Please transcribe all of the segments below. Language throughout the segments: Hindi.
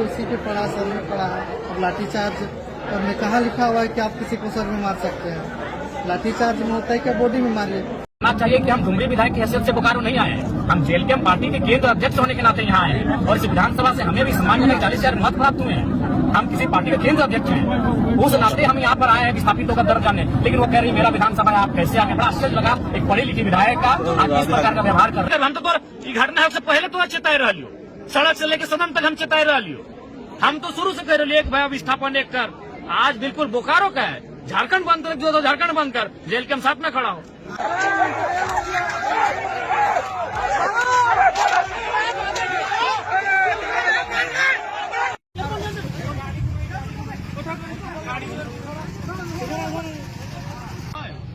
उसी के पड़ा सर में पड़ा है। अब लाठीचार्ज में कहाँ लिखा हुआ है कि आप किसी को सर में मार सकते हैं? लाठीचार्ज में होता है क्या बॉडी में मारिए? चाहिए कि हम डुमरी विधायक की हैसियत से बोकारो नहीं आए हैं। हम जेएलकेएम पार्टी के केंद्र अध्यक्ष होने के नाते यहाँ आए हैं और इस विधानसभा से हमें भी सम्मानजनक 40,000 मत प्राप्त हुए हैं। हम किसी पार्टी के केंद्र अध्यक्ष हैं, उस नाते हम यहाँ पर आए हैं विस्थापितों का दर्द जानने। लेकिन वो कह रही मेरा विधानसभा है, आप कैसे आगे? बड़ा आश्चर्य लगा, एक पढ़ी लिखी विधायक का आप किस प्रकार का व्यवहार कर रहे हैं। हम तो घटना है उससे पहले तो चेताए रह लियो, सड़क से लेकर सदन तक हम चेताए रह लियो। हम तो शुरू से कह रहे एक भाई विस्थापन एक कर, आज बिल्कुल बोकारो का है। झारखंड बंद कर जो, तो झारखंड बंद कर, जेएलकेएम साथ में खड़ा हो।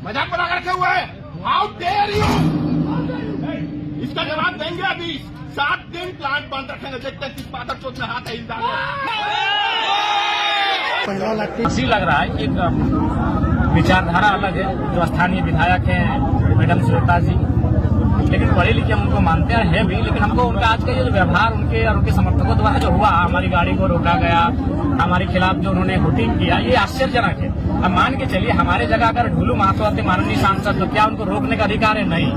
मजाक बना कर रखे हुए है। How dare you! इसका जवाब देंगे अभी। 7 दिन प्लांट बंद रखेंगे जब तक इस पादर चोट में हाथ है। ऐसी लग रहा है कि एक विचारधारा अलग है। जो स्थानीय विधायक हैं मैडम श्वेता जी, लेकिन पढ़े लिखे हम उनको मानते हैं भी, लेकिन हमको उनका आज का ये जो व्यवहार उनके और उनके समर्थकों द्वारा जो हुआ, हमारी गाड़ी को रोका गया, हमारे खिलाफ जो उन्होंने वोटिंग किया, ये आश्चर्यजनक है। अब मान के चलिए हमारे जगह अगर ढुलू महातो आते माननीय सांसद, तो क्या उनको रोकने का अधिकार है? नहीं।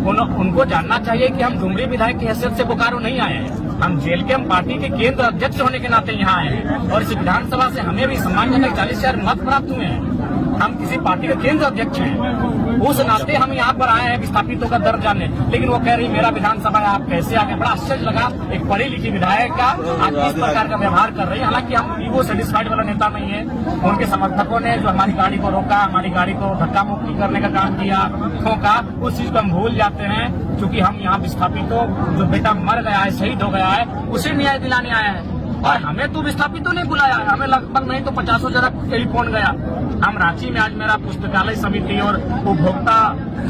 उनको जानना चाहिए कि हम डुमरी विधायक की हैसियत से बोकारो नहीं आए हैं। हम जेएलकेएम पार्टी के केंद्र अध्यक्ष होने के नाते यहाँ आए हैं और इस विधानसभा से हमें भी सम्मानजनक 40,000 मत प्राप्त हुए हैं। हम किसी पार्टी के केंद्र अध्यक्ष हैं, उस नाते हम यहाँ पर आए हैं विस्थापितों का दर्द जानने। लेकिन वो कह रही मेरा विधानसभा है, आप कैसे आगे? बड़ा आश्चर्य लगा, एक पढ़ी लिखी विधायक का आज किस प्रकार का व्यवहार कर रही है। हालांकि हम ईगो सेटिस्फाइड वाला नेता नहीं है। उनके समर्थकों ने जो हमारी गाड़ी को रोका, हमारी गाड़ी को धक्का मुक्की करने का काम किया, ठोका, उस चीज को हम भूल जाते हैं। क्योंकि हम यहाँ विस्थापितों, जो बेटा मर गया है, शहीद हो गया है, उसे न्याय दिलाने आए हैं। और हमें तो विस्थापितों ने बुलाया है, हमें लगभग नहीं तो 50 जगह टेलीफोन गया। हम रांची में आज मेरा पुस्तकालय समिति और उपभोक्ता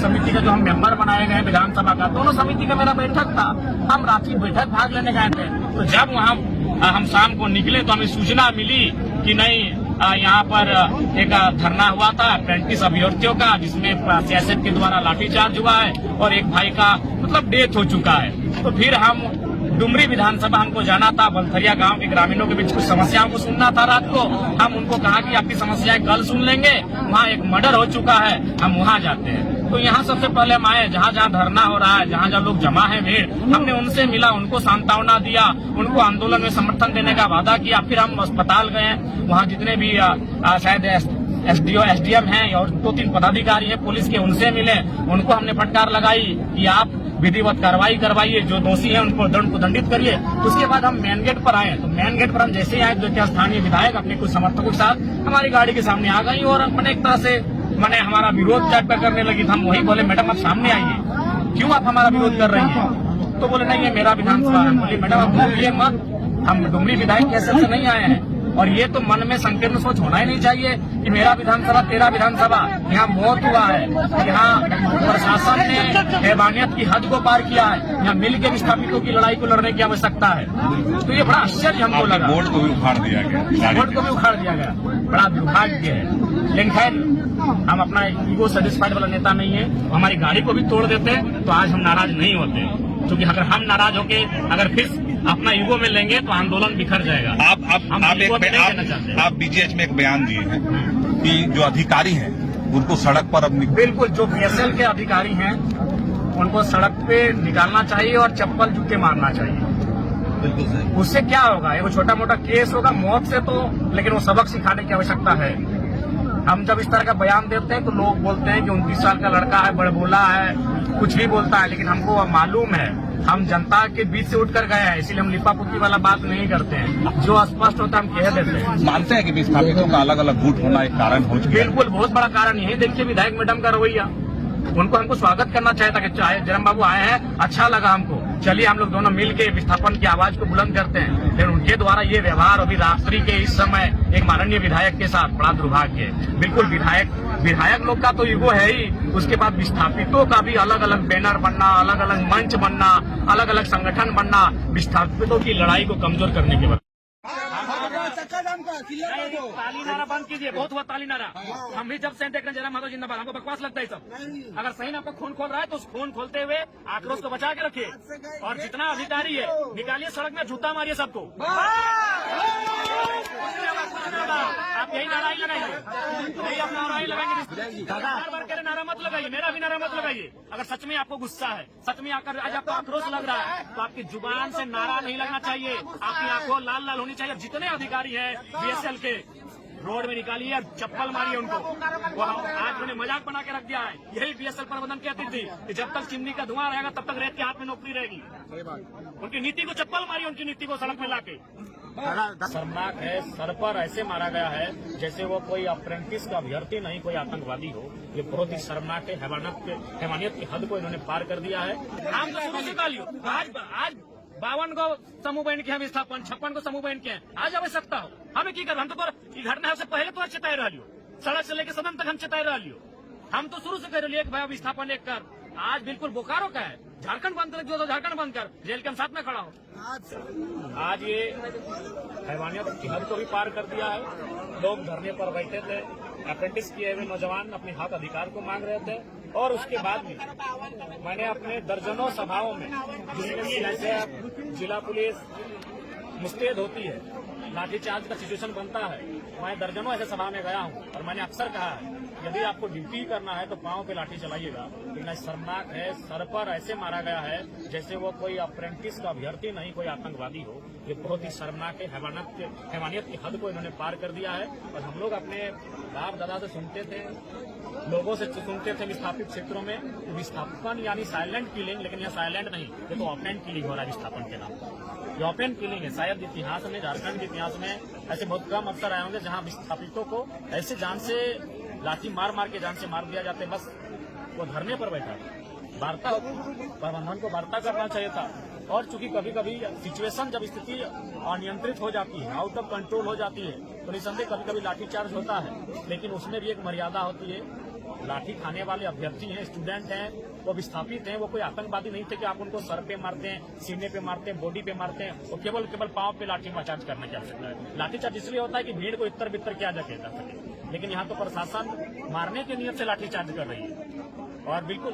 समिति का जो हम मेंबर बनाए गए विधानसभा का, दोनों समिति का मेरा बैठक था। हम रांची बैठक भाग लेने गए थे, तो जब वहाँ हम शाम को निकले तो हमें सूचना मिली कि नहीं, यहाँ पर एक धरना हुआ था अप्रेंटिस अभ्यर्थियों का, जिसमें सीएसएफ के द्वारा लाठीचार्ज हुआ है और एक भाई का मतलब डेथ हो चुका है। तो फिर हम डुमरी विधानसभा हमको जाना था, बलथरिया गांव के ग्रामीणों के बीच कुछ समस्याओं को सुनना था रात को। हम उनको कहा कि आपकी समस्याएं कल सुन लेंगे, वहाँ एक मर्डर हो चुका है, हम वहाँ जाते हैं। तो यहाँ सबसे पहले हम आए, जहाँ जहाँ धरना हो रहा है, जहाँ जहाँ लोग जमा है भीड़, हमने उनसे मिला, उनको सांत्वना दिया, उनको आंदोलन में समर्थन देने का वादा किया। फिर हम अस्पताल गए, वहाँ जितने भी शायद एसडीओ एसडीएम हैं और 2-3 पदाधिकारी हैं पुलिस के, उनसे मिले, उनको हमने फटकार लगाई कि आप विधिवत कार्रवाई करवाइए, जो दोषी है उनको दंड को दंडित करिए। उसके बाद हम मेन गेट पर आए, तो मेन गेट पर हम जैसे ही आए, जो स्थानीय विधायक अपने कुछ समर्थकों के साथ हमारी गाड़ी के सामने आ गई और मैंने एक तरह से हमारा विरोध टाइप का करने लगी। हम वही बोले मैडम आप सामने आइए, क्यों आप हमारा विरोध कर रही हैं? तो बोले नहीं ये मेरा विधानसभा है। बोली मैडम आप बोलिए मत, हम डुमरी विधायक की हैसियत से नहीं आए हैं। और ये तो मन में संकीर्ण सोच होना ही नहीं चाहिए कि मेरा विधानसभा तेरा विधानसभा। यहाँ मौत हुआ है, यहाँ प्रशासन ने हैवानियत की हद को पार किया है, यहाँ मिलकर विस्थापितों की लड़ाई को लड़ने की आवश्यकता है। तो ये बड़ा आश्चर्य हमको लगा। बोर्ड को भी उखाड़ दिया गया, बोर्ड को भी उखाड़ दिया गया, बड़ा दुर्भाग्य है। लेकिन खैर हम अपना ईगो सेटिस्फाइड वाला नेता नहीं है। हमारी गाड़ी को भी तोड़ देते तो आज हम नाराज नहीं होते, क्योंकि अगर हम नाराज होके अगर फिर अपना ईगो में लेंगे तो आंदोलन बिखर जाएगा। आप बीजीएच में एक बयान दिए हैं कि जो अधिकारी हैं उनको सड़क पर अब बिल्कुल जो बीएसएल के अधिकारी हैं उनको सड़क पे निकालना चाहिए और चप्पल जूते मारना चाहिए। बिल्कुल सही। उससे क्या होगा? वो छोटा मोटा केस होगा मौत से, तो लेकिन वो सबक सिखाने की आवश्यकता है। हम जब इस तरह का बयान देते हैं तो लोग बोलते हैं कि 29 साल का लड़का है, बड़बोला है, कुछ भी बोलता है। लेकिन हमको मालूम है, हम जनता के बीच से उठकर गए हैं, इसीलिए हम लिपापुती वाला बात नहीं करते हैं। जो स्पष्ट होता है हम कह देते हैं। मानते हैं कि विस्थापितों का अलग अलग गुट होना एक कारण हो चुका है। बिल्कुल, बहुत बड़ा कारण यही देखिए विधायक मैडम का रवैया। उनको हमको स्वागत करना चाहिए था कि चाहे जरम बाबू आए हैं, अच्छा लगा हमको, चलिए हम लोग दोनों मिल के विस्थापन की आवाज को बुलंद करते हैं। लेकिन उनके द्वारा ये व्यवहार अभी रात्रि के इस समय एक माननीय विधायक के साथ बड़ा दुर्भाग्य है। बिल्कुल विधायक लोग का तो ईगो है ही, उसके बाद विस्थापितों का भी अलग अलग बैनर बनना, अलग अलग मंच बनना, अलग अलग संगठन बनना, विस्थापितों की लड़ाई को कमजोर करने के बाद नहीं, ताली नारा बंद कीजिए, बहुत हुआ ताली नारा। हम भी जब से देख रहे हैं जयराम माधव जिंदाबाद, हमको बकवास लगता है सब। अगर सही में आपको खून खोल रहा है तो उस खून खोलते हुए आक्रोश को बचा के रखिए, और जितना अधिकारी है निकालिए सड़क में, जूता मारिए सबको। आप यही नारा ही लगाइए, यही अपना नारा ही लगाएंगे। बार बार कह रहे नारा मत लगाइए, मेरा भी नारा मत लगाइए। अगर सच में आपको गुस्सा है, सच में आकर आज आपको आक्रोश लग रहा है, तो आपकी जुबान से नारा नहीं लगना चाहिए, आपकी आंखों लाल लाल होनी चाहिए। जितने अधिकारी हैं बीएसएल के, रोड में निकालिए और चप्पल मारिए उनको। वो आज उन्होंने मजाक बना के रख दिया है। यही बीएसएल प्रबंधन कहती थी कि जब तक चिमनी का धुआं रहेगा तब तक रेत के हाथ में नौकरी रहेगी। उनकी नीति को चप्पल मारिए, उनकी नीति को सड़क में लाके। शर्मनाक है, सर पर ऐसे मारा गया है जैसे वो कोई अप्रेंटिस का अभ्यर्थी नहीं, कोई आतंकवादी हो। ये बहुत ही शर्मनाक है। हैवानियत की हद को इन्होंने पार कर दिया है। हम तो शुरू से गालियों, आज 52 को समूह बहन के हम विस्थापन, 56 को समूह बहन के हैं। आज आवश्यकता हो हमें की कर, हम तो घटना से पहले तो चेताए रह लियो, सड़क से लेकर सदन तक हम चेताए रह लियो। हम तो शुरू से कह रहे एक भाई विस्थापन एक कर। आज बिल्कुल बोकारो का है, झारखंड बंद कर, जो तो झारखंड बंद कर, जेल के हम साथ में खड़ा हो। आज ये हैवानियत की हद को भी पार कर दिया है। लोग धरने पर बैठे थे, अप्रेंटिस किए हुए नौजवान अपने हक अधिकार को मांग रहे थे, और उसके बाद भी मैंने अपने दर्जनों सभाओं में, जिसमें जैसे जिला पुलिस मुस्तैद होती है, लाठीचार्ज का सिचुएशन बनता है, मैं दर्जनों ऐसे सभा में गया हूं, और मैंने अक्सर कहा है यदि आपको ड्यूटी करना है तो पांव पे लाठी चलाइएगा। लेकिन शर्मनाक है, सर पर ऐसे मारा गया है जैसे वो कोई अप्रेंटिस का अभ्यर्थी नहीं, कोई आतंकवादी हो। ये बहुत ही शर्मनाक है। हैवानियत की हद को इन्होंने पार कर दिया है। और हम लोग अपने बाप दादा से सुनते थे, लोगों से सुनते थे विस्थापित क्षेत्रों में, विस्थापन यानी साइलेंट किलिंग, लेकिन यह साइलेंट नहीं, ये तो ओपन किलिंग हो रहा है विस्थापन के नाम। ये ओपन किलिंग है। शायद इतिहास में, झारखंड के इतिहास में ऐसे बहुत कम अवसर आए होंगे जहां विस्थापितों को ऐसे जान से लाठी मार मार के जान से मार दिया जाते। बस वो धरने पर बैठा था, वार्ता प्रबंधन को वार्ता करना चाहिए था। और चूंकि कभी कभी सिचुएशन, जब स्थिति अनियंत्रित हो जाती है, आउट ऑफ कंट्रोल हो जाती है, तो निसंदेह कभी कभी लाठीचार्ज होता है, लेकिन उसमें भी एक मर्यादा होती है। लाठी खाने वाले अभ्यर्थी हैं, स्टूडेंट हैं, वो विस्थापित हैं, वो कोई आतंकवादी नहीं थे कि आप उनको सर पे मारते हैं, सीने पे मारते हैं, बॉडी पे मारते हैं। वो केवल पांव पे लाठी चार्ज करने की आवश्यकता है। लाठीचार्ज इसलिए होता है कि भीड़ को इतर बितर किया जा सके, लेकिन यहाँ तो प्रशासन मारने की नियत से लाठीचार्ज कर रही है। और बिल्कुल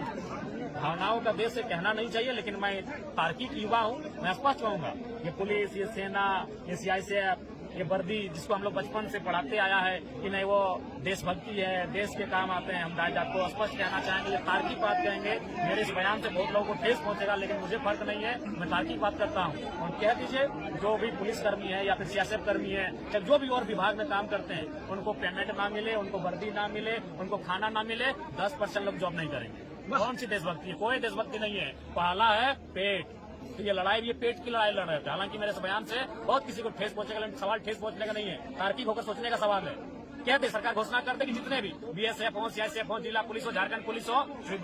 भावनाओं का देश है, कहना नहीं चाहिए, लेकिन मैं तार्किक युवा हूँ, मैं स्पष्ट कहूंगा, ये पुलिस, ये सेना, ये सीआईएसएफ, ये वर्दी जिसको हम लोग बचपन से पढ़ाते आया है कि नहीं वो देशभक्ति है, देश के काम आते हैं, हम दाई आपको स्पष्ट कहना चाहेंगे, ये तार्किक बात कहेंगे। मेरे इस बयान से बहुत लोगों को ठेस पहुंचेगा, लेकिन मुझे फर्क नहीं है, मैं तार्किक बात करता हूँ। और कह दीजिए जो भी पुलिसकर्मी है या फिर सीआईएसएफ कर्मी है या जो भी और विभाग में काम करते हैं, उनको पेमेंट ना मिले, उनको वर्दी ना मिले, उनको खाना ना मिले, 10% लोग जॉब नहीं करेंगे। कौन सी देशभक्ति है? कोई देशभक्ति नहीं है। पहला है पेट, तो ये लड़ाई, ये पेट की लड़ाई लड़ रहे थे। हालांकि मेरे इस बयान से बहुत किसी को ठेस पहुंचेगा, लेकिन सवाल ठेस पहुंचने का नहीं है, तार्किक होकर सोचने का सवाल है। कहते सरकार घोषणा करते कि जितने भी बीएसएफ हो, सीआईएसएफ हो, जिला पुलिस हो, झारखंड पुलिस हो,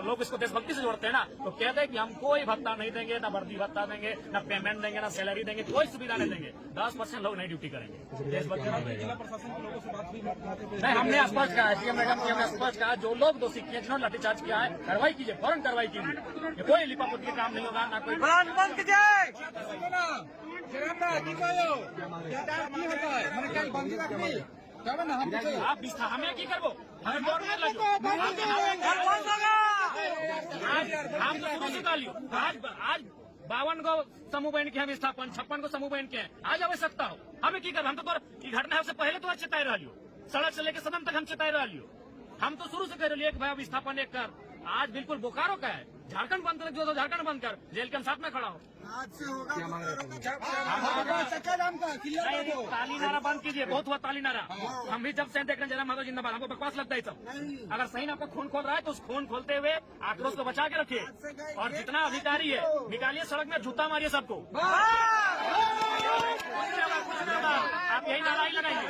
लोग इसको देशभक्ति से जोड़ते हैं ना, तो कहते हैं कि हम कोई भत्ता नहीं देंगे, ना वर्दी भत्ता देंगे, ना पेमेंट देंगे, ना सैलरी देंगे, कोई सुविधा नहीं देंगे। 10% लोग नहीं ड्यूटी करेंगे। देशभक्ति नहीं, हमने स्पष्ट कहा है, मैडम जी, हमने स्पष्ट कहा, जो लोग दोषी किए, जिन्होंने लाठीचार्ज किया है, कार्रवाई कीजिए, फौरन कार्रवाई कीजिए। ये कोई लिपापोती के काम नहीं होगा, ना कोई आप हमें की करबो, हमें हम तो शुरू से गालियो। आज 52 को समूह बहन के हैं विस्थापन, 56 को समूह बहन के हैं। आज आवश्यकता हो हमें की कर, हम तो घटना से पहले तो चेताए रह लियो, सड़क से लेकर सदन तक हम चेताए रह लियो। हम तो शुरू से कह रहे एक भाई विस्थापन एक कर। आज बिल्कुल बोकारो का है, झारखंड बंद कर, जो तो झारखंड बंद कर, जेल के हम साथ में खड़ा हो। आज से होगा ताली नारा बंद कीजिए, बहुत हुआ ताली नारा। हम भी जब से देख रहे हैं जयराम माधव जिंदाबाद, हमको बकवास लगता है सब। अगर सही में आपको खून खोल रहा है तो उस खून खोलते हुए आक्रोश को बचा के रखिए, और जितना अधिकारी है निकालिए सड़क में, जूता मारिए सबको। आप यही नारा ही लगाइए,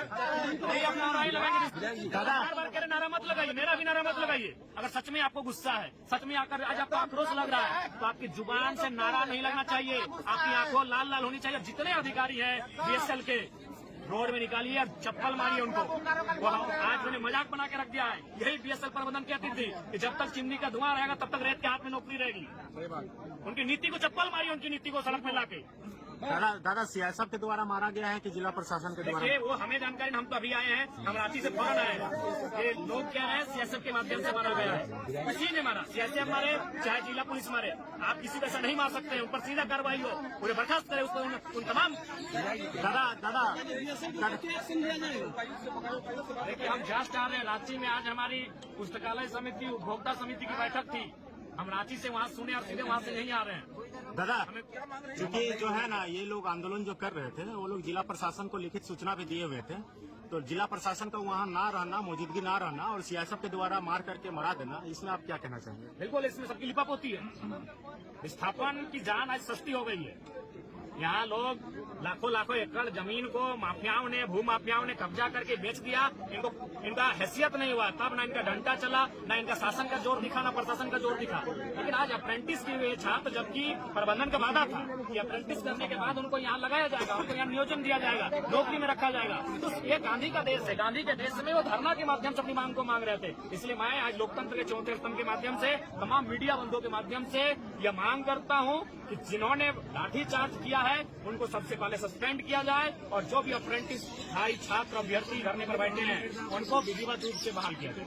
यही अपना नारा ही लगाएंगे। बार बार कह रहे नारा मत लगाइए, मेरा भी नारा मत लगाइए। अगर सच में आपको गुस्सा है, सच में आकर आज आपको आक्रोश लग रहा है, तो आपकी जुबान से नारा नहीं लगना चाहिए, आपकी आंखों लाल लाल होनी चाहिए। जितने अधिकारी हैं बीएसएल के, रोड में निकालिए और चप्पल मारिए उनको। वो आज उन्होंने मजाक बना के रख दिया है। यही बीएसएल प्रबंधन कहती थी कि जब तक चिमनी का धुआं रहेगा तब तक रेत के हाथ में नौकरी रहेगी। उनकी नीति को चप्पल मारिए, उनकी नीति को सड़क में लाके। दादा सीएसएफ के द्वारा मारा गया है कि जिला प्रशासन के द्वारा? देखिए, वो हमें जानकारी, हम तो अभी आए हैं, हम रांची से फौरन आए हैं। ये लोग कह रहे हैं सीएसएफ के माध्यम से मारा गया है। किसी ने मारा, सीएसएफ मारे चाहे जिला पुलिस मारे, आप किसी को ऐसा नहीं मार सकते हैं। ऊपर सीधा कार्रवाई हो, पूरे बर्खास्त करे उसको, उन तमाम। दादा देखिए, हम जस्ट आ रहे हैं रांची में। आज हमारी पुस्तकालय समिति, उपभोक्ता समिति की बैठक थी। हम रांची से वहाँ सुने और सीधे वहाँ से यहीं आ रहे हैं। दादा, क्योंकि जो है ना, ये लोग आंदोलन जो कर रहे थे, वो लोग जिला प्रशासन को लिखित सूचना भी दिए हुए थे, तो जिला प्रशासन का वहाँ ना रहना, मौजूदगी ना रहना और सीएसएफ के द्वारा मार करके मरा देना, इसमें आप क्या कहना चाहेंगे? बिल्कुल, इसमें सबकी लिपापोती है। विस्थापन की जान आज सस्ती हो गई है। यहाँ लोग लाखों एकड़ जमीन को माफियाओं ने, भूमाफियाओं ने कब्जा करके बेच दिया। इनका हैसियत नहीं हुआ, तब ना इनका डंडा चला, ना इनका शासन का जोर दिखा, ना प्रशासन का जोर दिखा। लेकिन आज अप्रेंटिस किए हुए छात्र, जबकि प्रबंधन का वादा था कि अप्रेंटिस करने के बाद उनको यहाँ लगाया जाएगा, उनको यहाँ नियोजन दिया जाएगा, नौकरी में रखा जाएगा। तो ये गांधी का देश है। गांधी के देश में वो धरना के माध्यम से अपनी मांग को मांग रहे थे। इसलिए मैं आज लोकतंत्र के चौथे स्तंभ के माध्यम से, तमाम मीडिया बंधुओं के माध्यम से यह मांग करता हूँ कि जिन्होंने लाठीचार्ज किया है उनको सबसे पहले सस्पेंड किया जाए और जो भी अप्रेंटिस भाई, छात्र, अभ्यर्थी धरने पर बैठे हैं उनको विधिवत रूप से बहाल किया जाए।